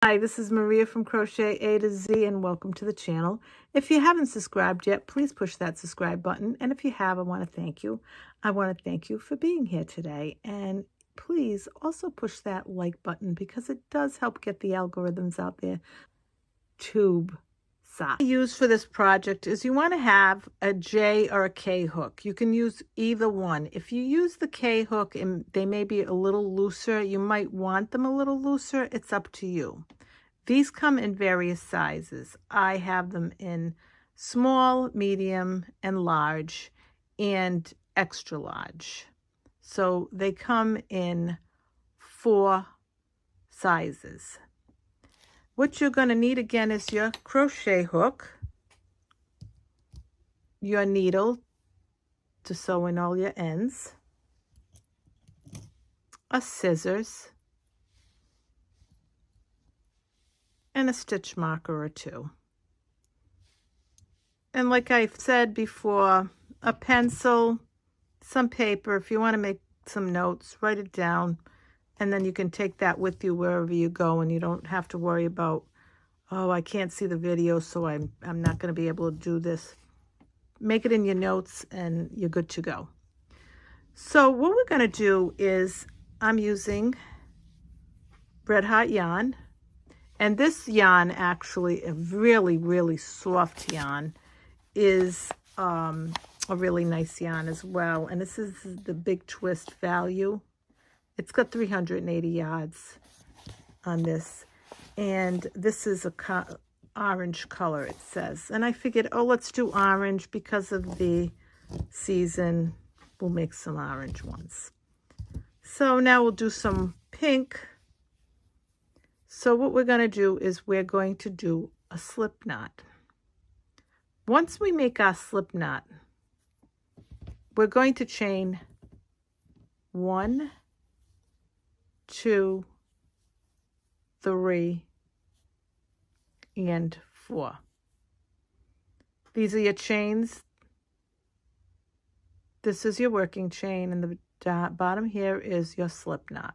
Hi, this is Maria from Crochet A to Z, and welcome to the channel. If you haven't subscribed yet, please push that subscribe button. And if you have, I want to thank you. I want to thank you for being here today. And please also push that like button because it does help get the algorithms out there. Tube sock. What I use for this project is you want to have a J or a K hook. You can use either one. If you use the K hook and they may be a little looser, you might want them a little looser. It's up to you. These come in various sizes. I have them in small, medium, and large, and extra large. So they come in 4 sizes. What you're going to need again is your crochet hook, your needle to sew in all your ends, a scissors, and a stitch marker or 2. And like I've said before, a pencil, some paper. If you want to make some notes, write it down, and then you can take that with you wherever you go, and you don't have to worry about, oh, I can't see the video, so I'm not going to be able to do this. Make it in your notes, and you're good to go. So what we're going to do is I'm using Red Heart yarn. And this yarn, actually, a really, really soft yarn, is a really nice yarn as well. And this is the Big Twist Value. It's got 380 yards on this. And this is a orange color, it says. And I figured, oh, let's do orange because of the season. We'll make some orange ones. So now we'll do some pink. So what we're going to do is we're going to do a slip knot. Once we make our slip knot, we're going to chain 1, 2, 3, and 4. These are your chains. This is your working chain, and the bottom here is your slip knot.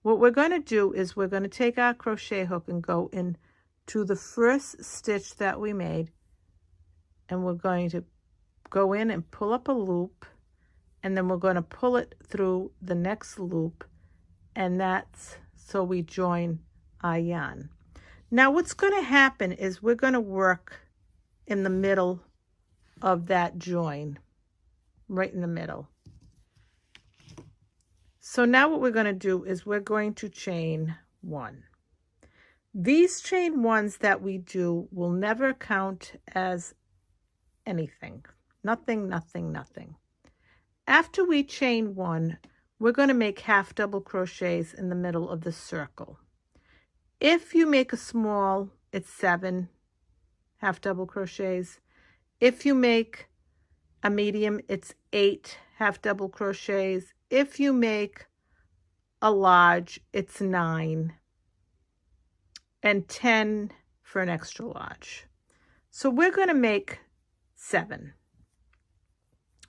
What we're going to do is we're going to take our crochet hook and go into the first stitch that we made, and we're going to go in and pull up a loop, and then we're going to pull it through the next loop, and that's so we join our yarn. Now what's going to happen is we're going to work in the middle of that join, right in the middle. So now what we're going to do is we're going to chain 1. These chain 1s that we do will never count as anything. Nothing, nothing, nothing. After we chain 1, we're going to make half double crochets in the middle of the circle. If you make a small, it's 7 half double crochets. If you make a medium, it's 8 half double crochets. If you make a large, it's 9, and 10 for an extra large. So we're going to make 7.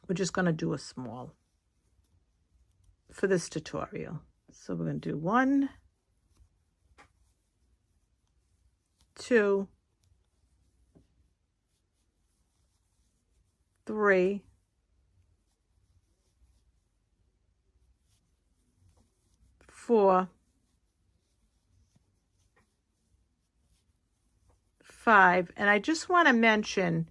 We're just going to do a small for this tutorial. So we're going to do 1, 2, 3, 4, 5, and I just want to mention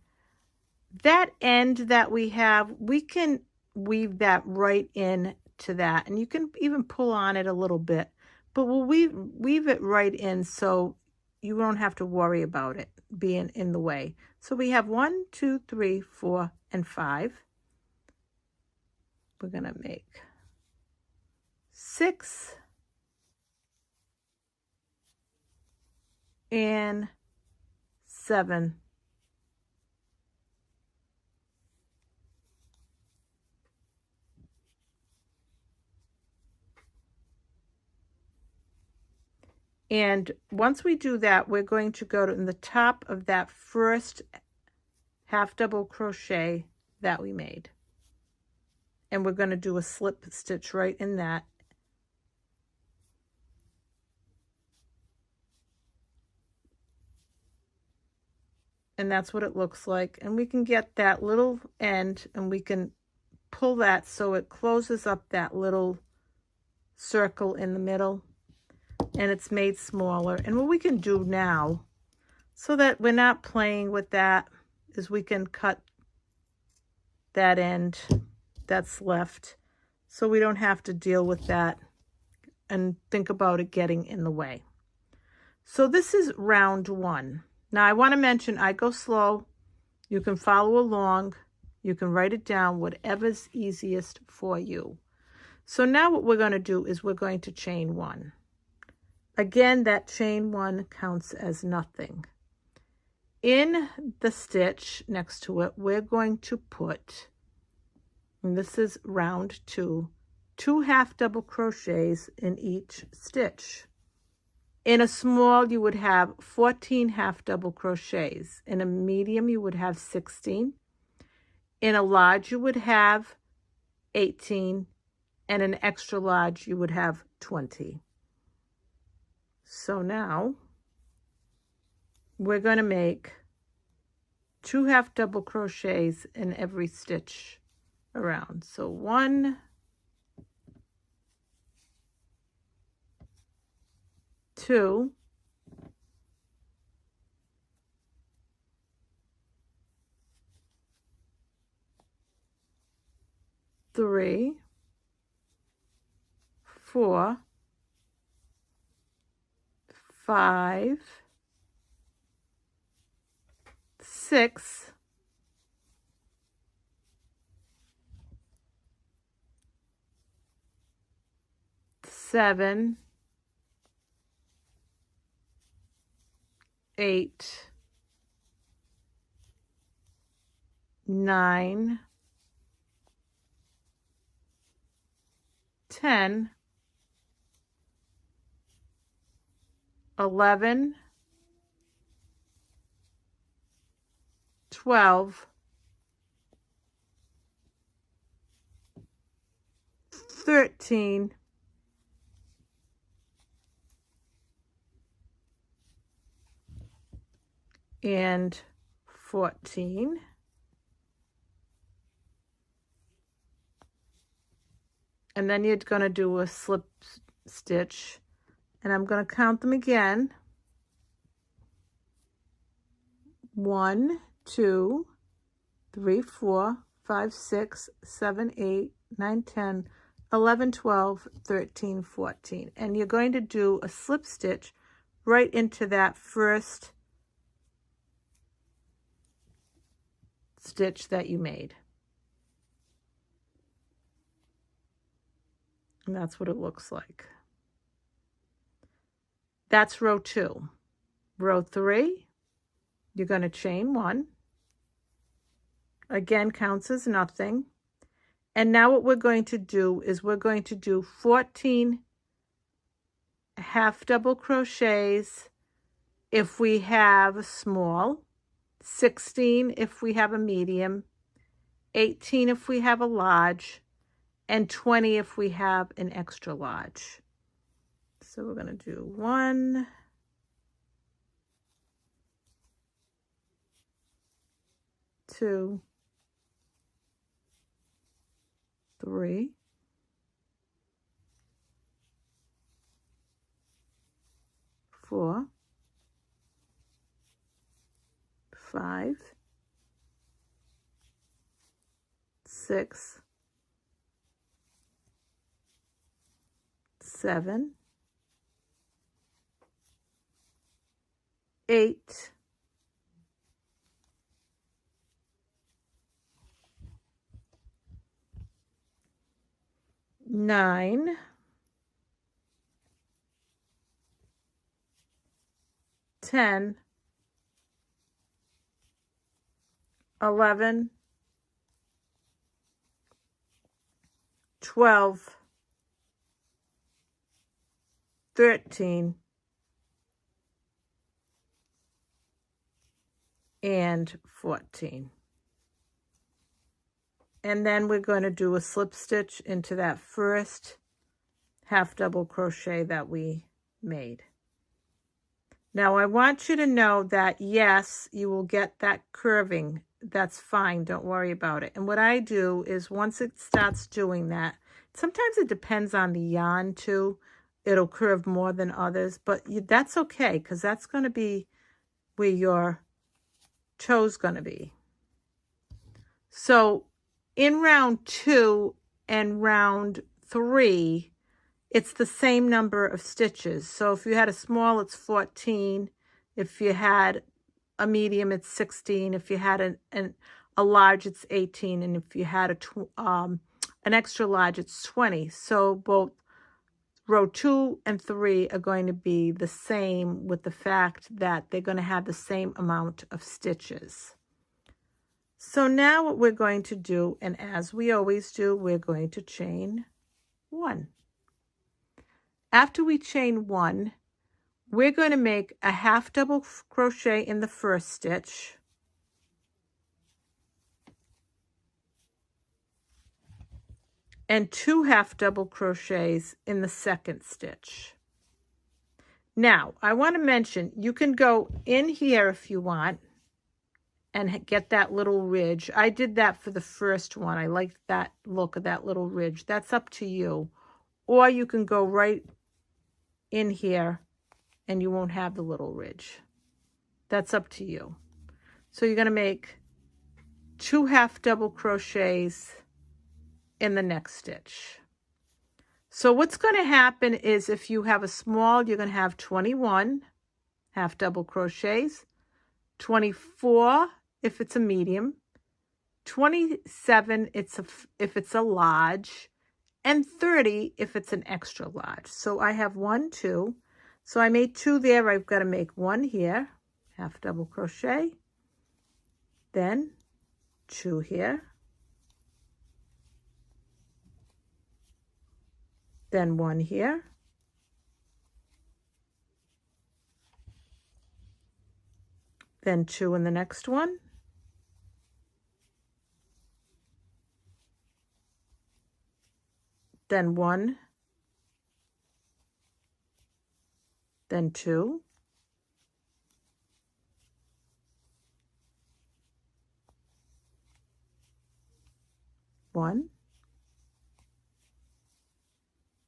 that end that we have, we can weave that right in to that, and you can even pull on it a little bit, but we'll weave it right in so you don't have to worry about it being in the way. So we have 1, 2, 3, 4, and 5. We're going to make 6 and 7. And once we do that, we're going to go to the top of that first half double crochet that we made. And we're going to do a slip stitch right in that. And that's what it looks like. And we can get that little end and we can pull that so it closes up that little circle in the middle, and it's made smaller. And what we can do now, so that we're not playing with that, is we can cut that end that's left so we don't have to deal with that and think about it getting in the way. So this is round 1. Now I want to mention I go slow. You can follow along. You can write it down, whatever's easiest for you. So now what we're going to do is we're going to chain 1. Again, that chain 1 counts as nothing. In the stitch next to it, we're going to put, and this is round 2, 2 half double crochets in each stitch. In a small, you would have 14 half double crochets. In a medium, you would have 16. In a large, you would have 18. And an extra large, you would have 20. So now we're going to make 2 half double crochets in every stitch around. So 1, 2, 3, 4, 5, 6, 7, 8, 9, 10, 11, 12, 13, 14. And then you're going to do a slip stitch, and I'm going to count them again. 1, 2, 3, 4, 5, 6, 7, 8, 9, 10, 11, 12, 13, 14. And you're going to do a slip stitch right into that first stitch that you made. And that's what it looks like. That's row 2. Row 3, you're going to chain 1. Again, counts as nothing. And now what we're going to do is we're going to do 14 half double crochets if we have a small, 16 if we have a medium, 18 if we have a large, and 20 if we have an extra large. So we're going to do 1, 2, 3, 4, 5, 6, 7, 8, 9, 10, 11, 12, 13, and 14. And then we're going to do a slip stitch into that first half double crochet that we made. Now I want you to know that yes, you will get that curving. That's fine. Don't worry about it. And what I do is once it starts doing that, sometimes it depends on the yarn too. It'll curve more than others, but that's okay because that's going to be where your toe's going to be. So in round 2 and round 3, it's the same number of stitches. So if you had a small, it's 14. If you had a medium, it's 16. If you had a large, it's 18. And if you had an extra large, it's 20. So both row 2 and 3 are going to be the same, with the fact that they're going to have the same amount of stitches. So now what we're going to do, and as we always do, we're going to chain 1. After we chain 1, we're going to make a half double crochet in the first stitch, and 2 half double crochets in the second stitch. Now, I want to mention, you can go in here if you want and get that little ridge. I did that for the first one. I liked that look of that little ridge. That's up to you. Or you can go right in here and you won't have the little ridge. That's up to you. So you're going to make 2 half double crochets in the next stitch. So what's going to happen is if you have a small, you're going to have 21 half double crochets, 24 if it's a medium, 27 if it's a large, and 30 if it's an extra large. So I have 1, 2. So I made 2 there. I've got to make 1 here, half double crochet, then 2 here, then 1 here, then 2 in the next one, then 1, then 2, one,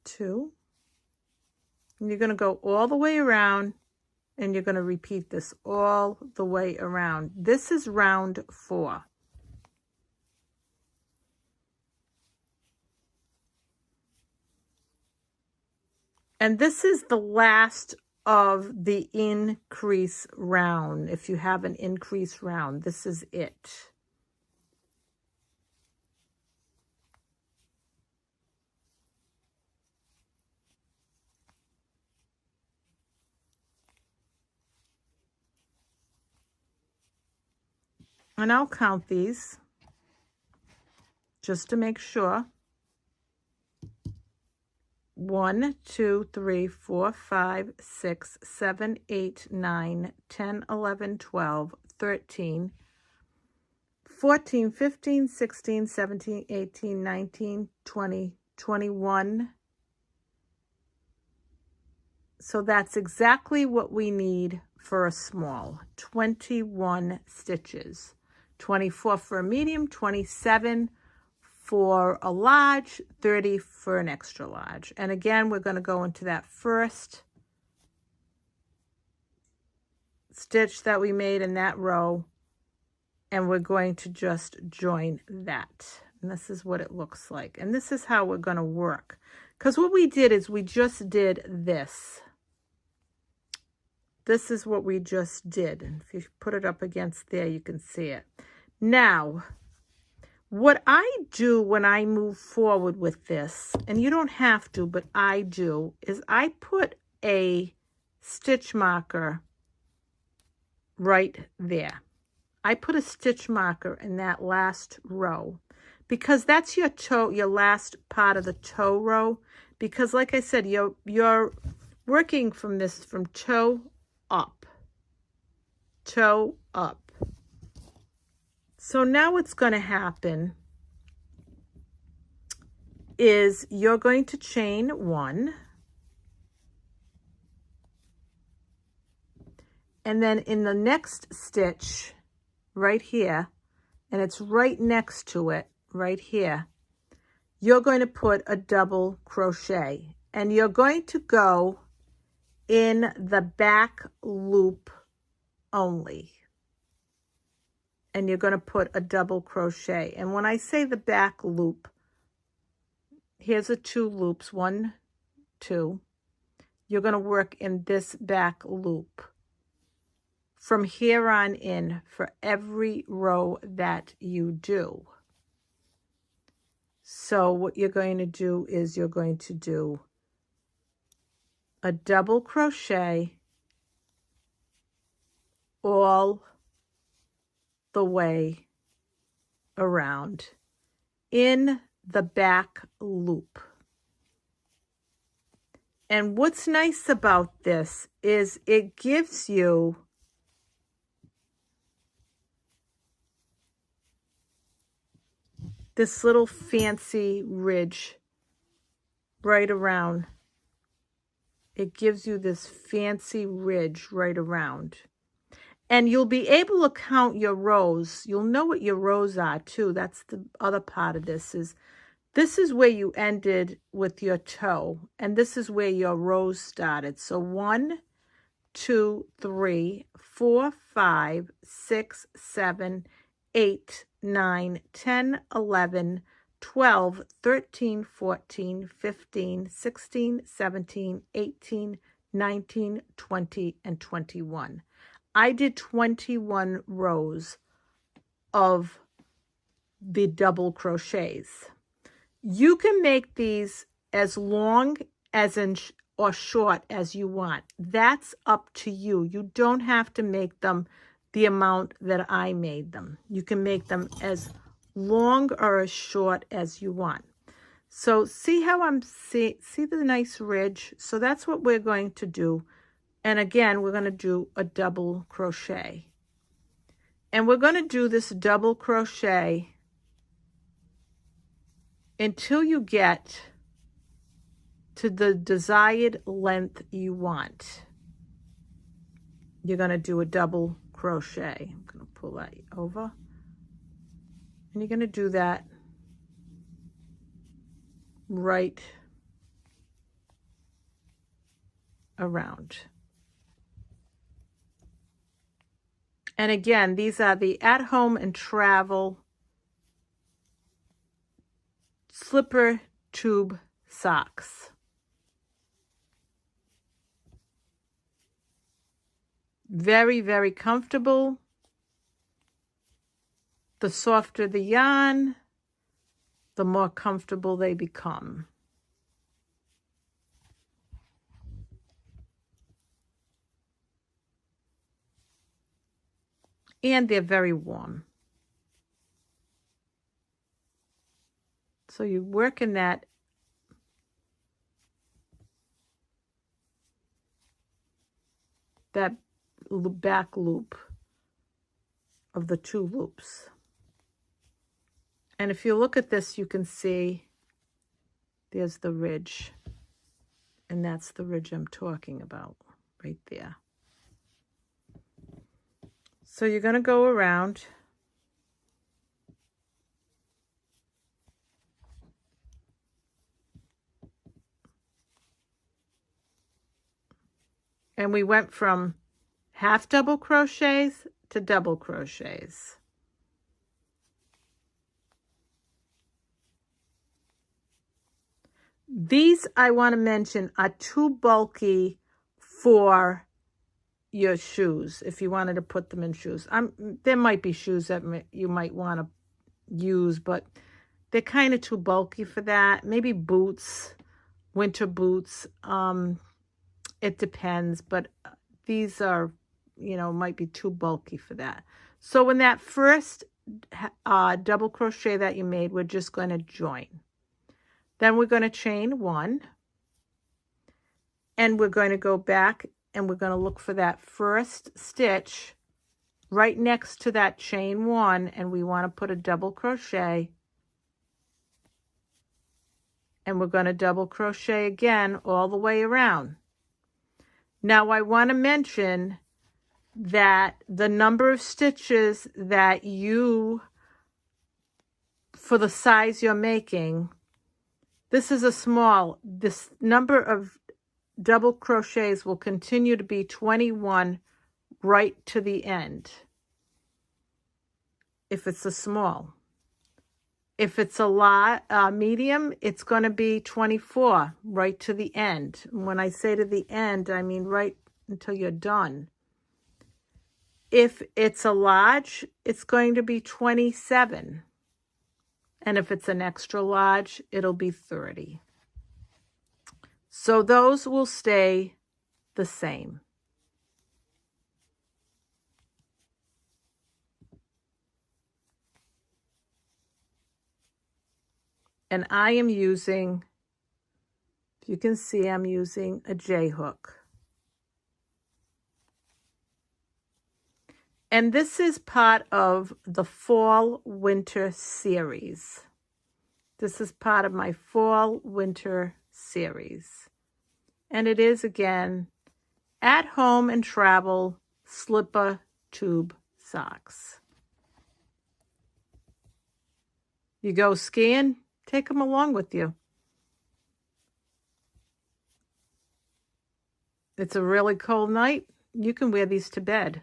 2, and you're going to go all the way around, and you're going to repeat this all the way around. This is round 4. And this is the last of the increase round. If you have an increase round, this is it. And I'll count these just to make sure. 1, 2, 3, 4, 5, 6, 7, 8, 9, 10, 11, 12, 13, 14, 15, 16, 17, 18, 19, 20, 21. So that's exactly what we need for a small, 21 stitches. 24 for a medium, 27 for a large, 30 for an extra large. And again, we're going to go into that first stitch that we made in that row, and we're going to just join that. And this is what it looks like. And this is how we're going to work. Because what we did is we just did this. This is what we just did. And if you put it up against there, you can see it. Now, what I do when I move forward with this, and you don't have to, but I do, is I put a stitch marker right there. I put a stitch marker in that last row because that's your toe, your last part of the toe row. Because like I said, you're working from this from toe up. Toe up. So now what's going to happen is you're going to chain 1, And then in the next stitch right here, and it's right next to it right here, you're going to put a double crochet, and you're going to go in the back loop only, and you're going to put a double crochet. And when I say the back loop, here's the 2 loops, 1, 2. You're going to work in this back loop from here on in for every row that you do. So what you're going to do is you're going to do a double crochet all the way around in the back loop. And what's nice about this is it gives you this little fancy ridge right around. It gives you this fancy ridge right around. And you'll be able to count your rows. You'll know what your rows are too. That's the other part of this is where you ended with your toe. And this is where your rows started. So 1, 2, 3, 4, 5, 6, 7, 8, 9, 10, 11, 12, 13, 14, 15, 16, 17, 18, 19, 20, and 21. I did 21 rows of the double crochets. You can make these as long as or short as you want. That's up to you. You don't have to make them the amount that I made them. You can make them as long or as short as you want. So see how I'm see the nice ridge? So that's what we're going to do. And again, we're going to do a double crochet. And we're going to do this double crochet until you get to the desired length you want. You're going to do a double crochet. I'm going to pull that over. And you're going to do that right around. And again, these are the At Home and Travel slipper tube socks. Very, very comfortable. The softer the yarn, the more comfortable they become. And they're very warm. So you work in that back loop of the 2 loops. And if you look at this, you can see there's the ridge. And that's the ridge I'm talking about right there. So you're going to go around. And we went from half double crochets to double crochets. These, I want to mention, are too bulky for your shoes, if you wanted to put them in shoes. There might be shoes that you might want to use, but they're kind of too bulky for that. Maybe boots, winter boots. It depends, but these are, might be too bulky for that. So in that first double crochet that you made, we're just going to join. Then we're going to chain 1, and we're going to go back and we're going to look for that first stitch right next to that chain 1, and we want to put a double crochet, and we're going to double crochet again all the way around. Now I want to mention that the number of stitches that for the size you're making, this is a small, this number of double crochets will continue to be 21 right to the end if it's a small. If it's a medium, it's going to be 24 right to the end. When I say to the end, I mean right until you're done. If it's a large, it's going to be 27. And if it's an extra large, it'll be 30. So those will stay the same. And I am using, if you can see, I'm using a J-hook. And this is part of the Fall Winter series. This is part of my Fall Winter series. And it is, again, at home and travel slipper tube socks. You go skiing, take them along with you. It's a really cold night. You can wear these to bed.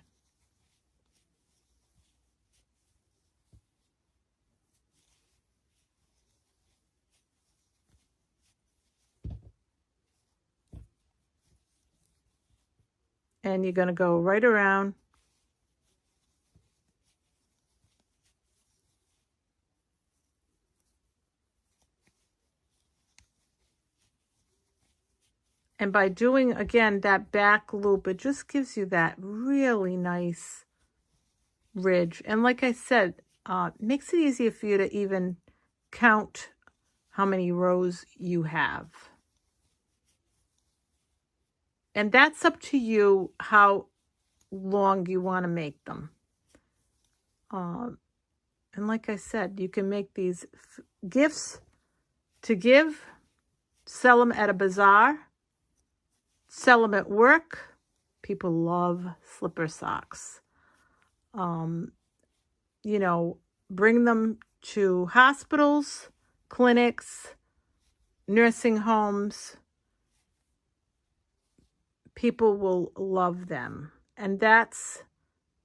And you're going to go right around. And by doing, again, that back loop, it just gives you that really nice ridge. And like I said, makes it easier for you to even count how many rows you have. And that's up to you how long you want to make them. And like I said, you can make these gifts to give, sell them at a bazaar, sell them at work. People love slipper socks. You know, bring them to hospitals, clinics, nursing homes. People will love them. And that's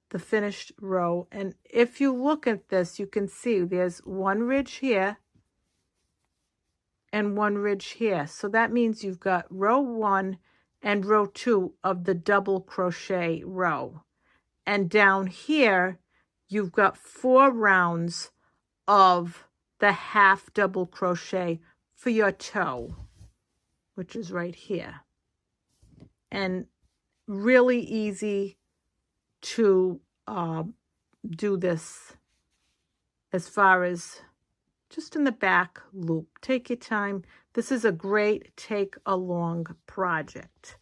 the finished row. And if you look at this, you can see there's one ridge here and one ridge here. So that means you've got row 1 and row 2 of the double crochet row. And down here, you've got 4 rounds of the half double crochet for your toe, which is right here. And really easy to do this as far as just in the back loop. Take your time. This is a great take-along project.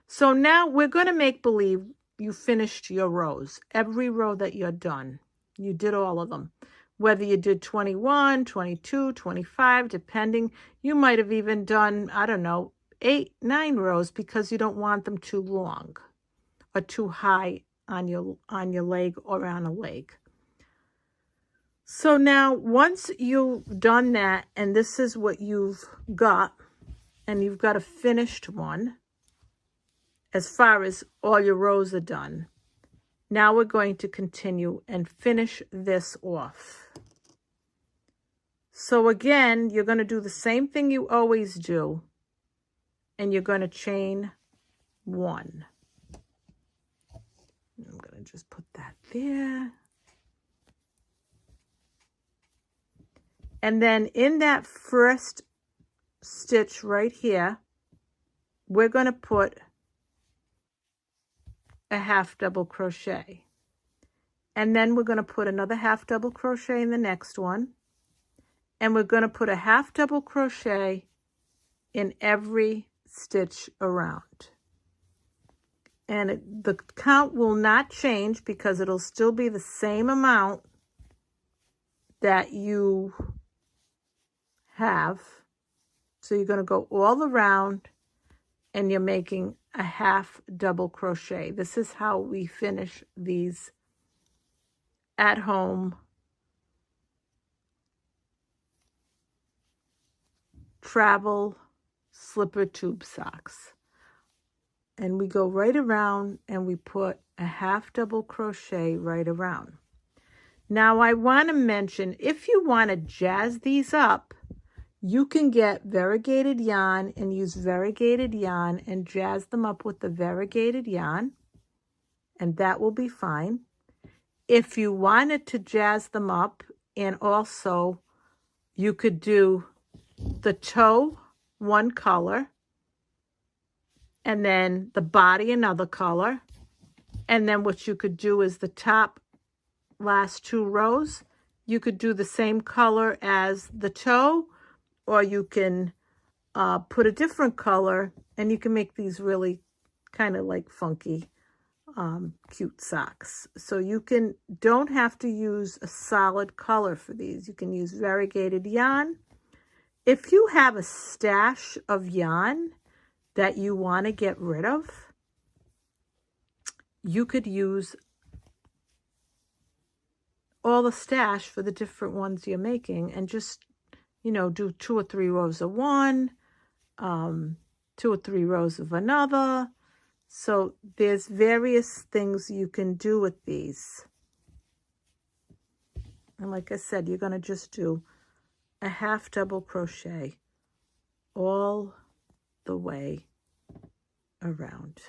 So now we're going to make believe you finished your rows. Every row that you're done, you did all of them. Whether you did 21, 22, 25, depending. You might have even done, I don't know, 8, 9 rows because you don't want them too long or too high on your leg or on a leg. So now once you've done that, and this is what you've got, and you've got a finished one as far as all your rows are done. Now we're going to continue and finish this off. So again, you're going to do the same thing you always do, and you're going to chain 1. I'm going to just put that there. And then in that first stitch right here, we're going to put a half double crochet. And then we're going to put another half double crochet in the next one. And we're going to put a half double crochet in every stitch around. And the count will not change because it'll still be the same amount that you have. So you're going to go all around and you're making a half double crochet. This is how we finish these at home travel slipper tube socks. And we go right around and we put a half double crochet right around. Now I want to mention, if you want to jazz these up, you can get variegated yarn and use variegated yarn and jazz them up with the variegated yarn, and that will be fine. If you wanted to jazz them up, and also you could do the toe one color, and then the body another color, and then what you could do is the top last 2 rows, you could do the same color as the toe, or you can put a different color, and you can make these really kind of like funky, cute socks. So you don't have to use a solid color for these. You can use variegated yarn. If you have a stash of yarn that you want to get rid of, you could use all the stash for the different ones you're making and just, do 2 or 3 rows of one, 2 or 3 rows of another. So there's various things you can do with these. And like I said, you're going to just do a half double crochet all the way around.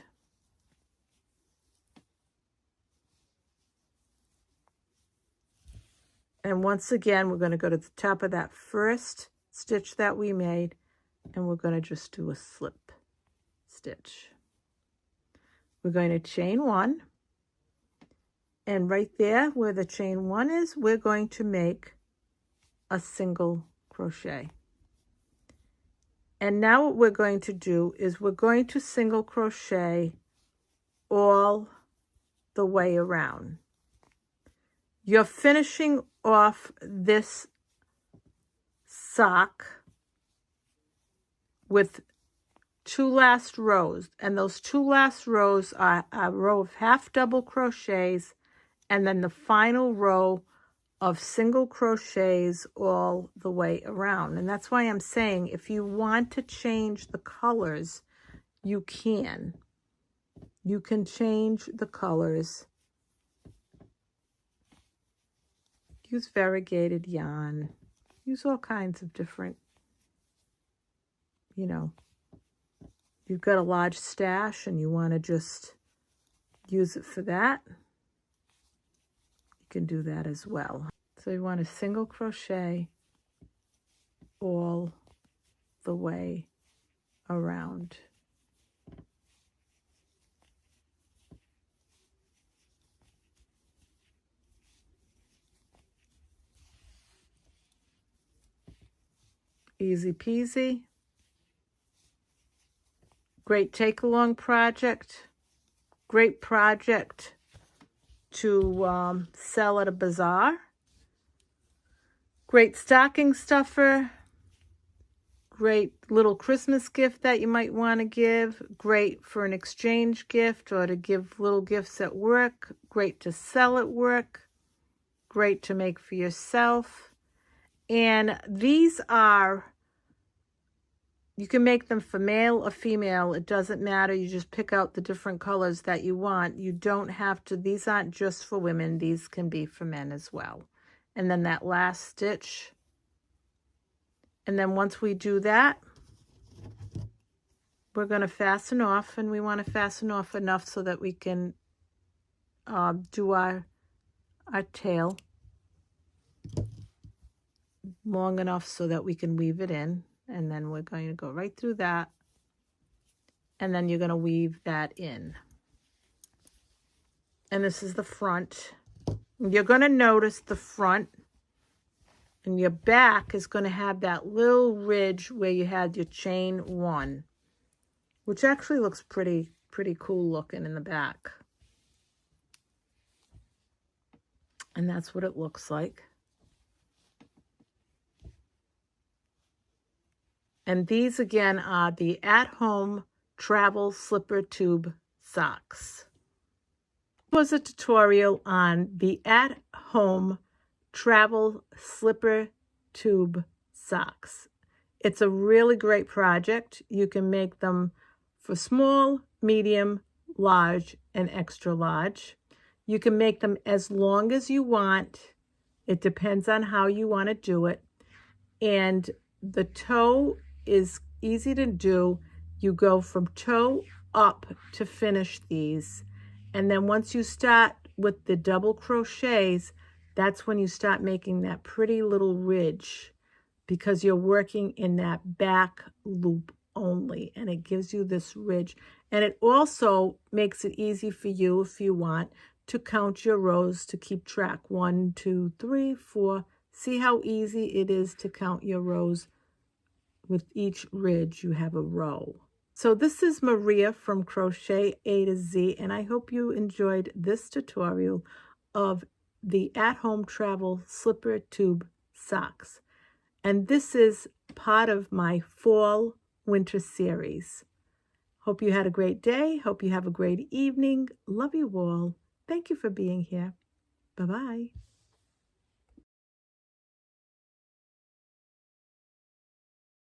And once again, we're going to go to the top of that first stitch that we made, and we're going to just do a slip stitch. We're going to chain 1, and right there where the chain 1 is, we're going to make a single crochet. And now what we're going to do is we're going to single crochet all the way around. You're finishing off this sock with 2 last rows, and those 2 last rows are a row of half double crochets and then the final row of single crochets all the way around. And that's why I'm saying, if you want to change the colors, you can. You can change the colors. Use variegated yarn. Use all kinds of different, you've got a large stash and you want to just use it for that, you can do that as well. So you want to single crochet all the way around. Easy peasy. Great take-along project. Great project to sell at a bazaar. Great stocking stuffer. Great little Christmas gift that you might want to give. Great for an exchange gift or to give little gifts at work. Great to sell at work. Great to make for yourself. And these are, you can make them for male or female. It doesn't matter. You just pick out the different colors that you want. You don't have to, these aren't just for women. These can be for men as well. And then that last stitch. And then once we do that, we're going to fasten off, and we want to fasten off enough so that we can do our tail long enough so that we can weave it in. And then we're going to go right through that, and then you're going to weave that in. And this is the front. You're going to notice the front and your back is going to have that little ridge where you had your chain 1, which actually looks pretty cool looking in the back. And that's what it looks like. And these again are the at-home travel slipper tube socks. This was a tutorial on the at-home travel slipper tube socks. It's a really great project. You can make them for small, medium, large, and extra large. You can make them as long as you want. It depends on how you want to do it. And the toe is easy to do. You go from toe up to finish these. And then once you start with the double crochets, that's when you start making that pretty little ridge, because you're working in that back loop only, and it gives you this ridge. And it also makes it easy for you, if you want, to count your rows to keep track. 1, 2, 3, 4. See how easy it is to count your rows. With each ridge, you have a row. So this is Maria from Crochet A to Z, and I hope you enjoyed this tutorial of the at-home travel slipper tube socks. And this is part of my fall winter series. Hope you had a great day. Hope you have a great evening. Love you all. Thank you for being here. Bye-bye.